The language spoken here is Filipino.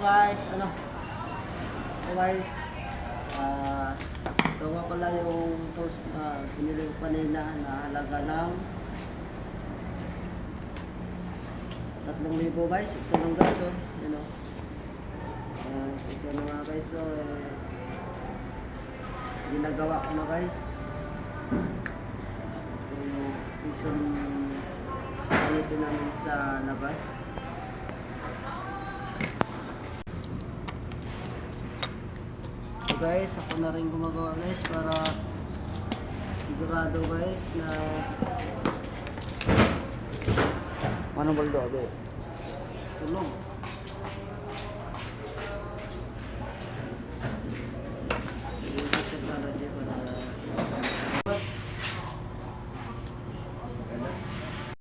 guys, guys, ito nga pala yung toast na pinili ko kanina na halaga ng 3,000 guys. Ito lang guys, ito na nga guys, ginagawa ko na guys. Ito yung station dito namin sa labas. So guys, ako na rin gumagawa guys para sigurado guys na Ano baldo ade? tulong.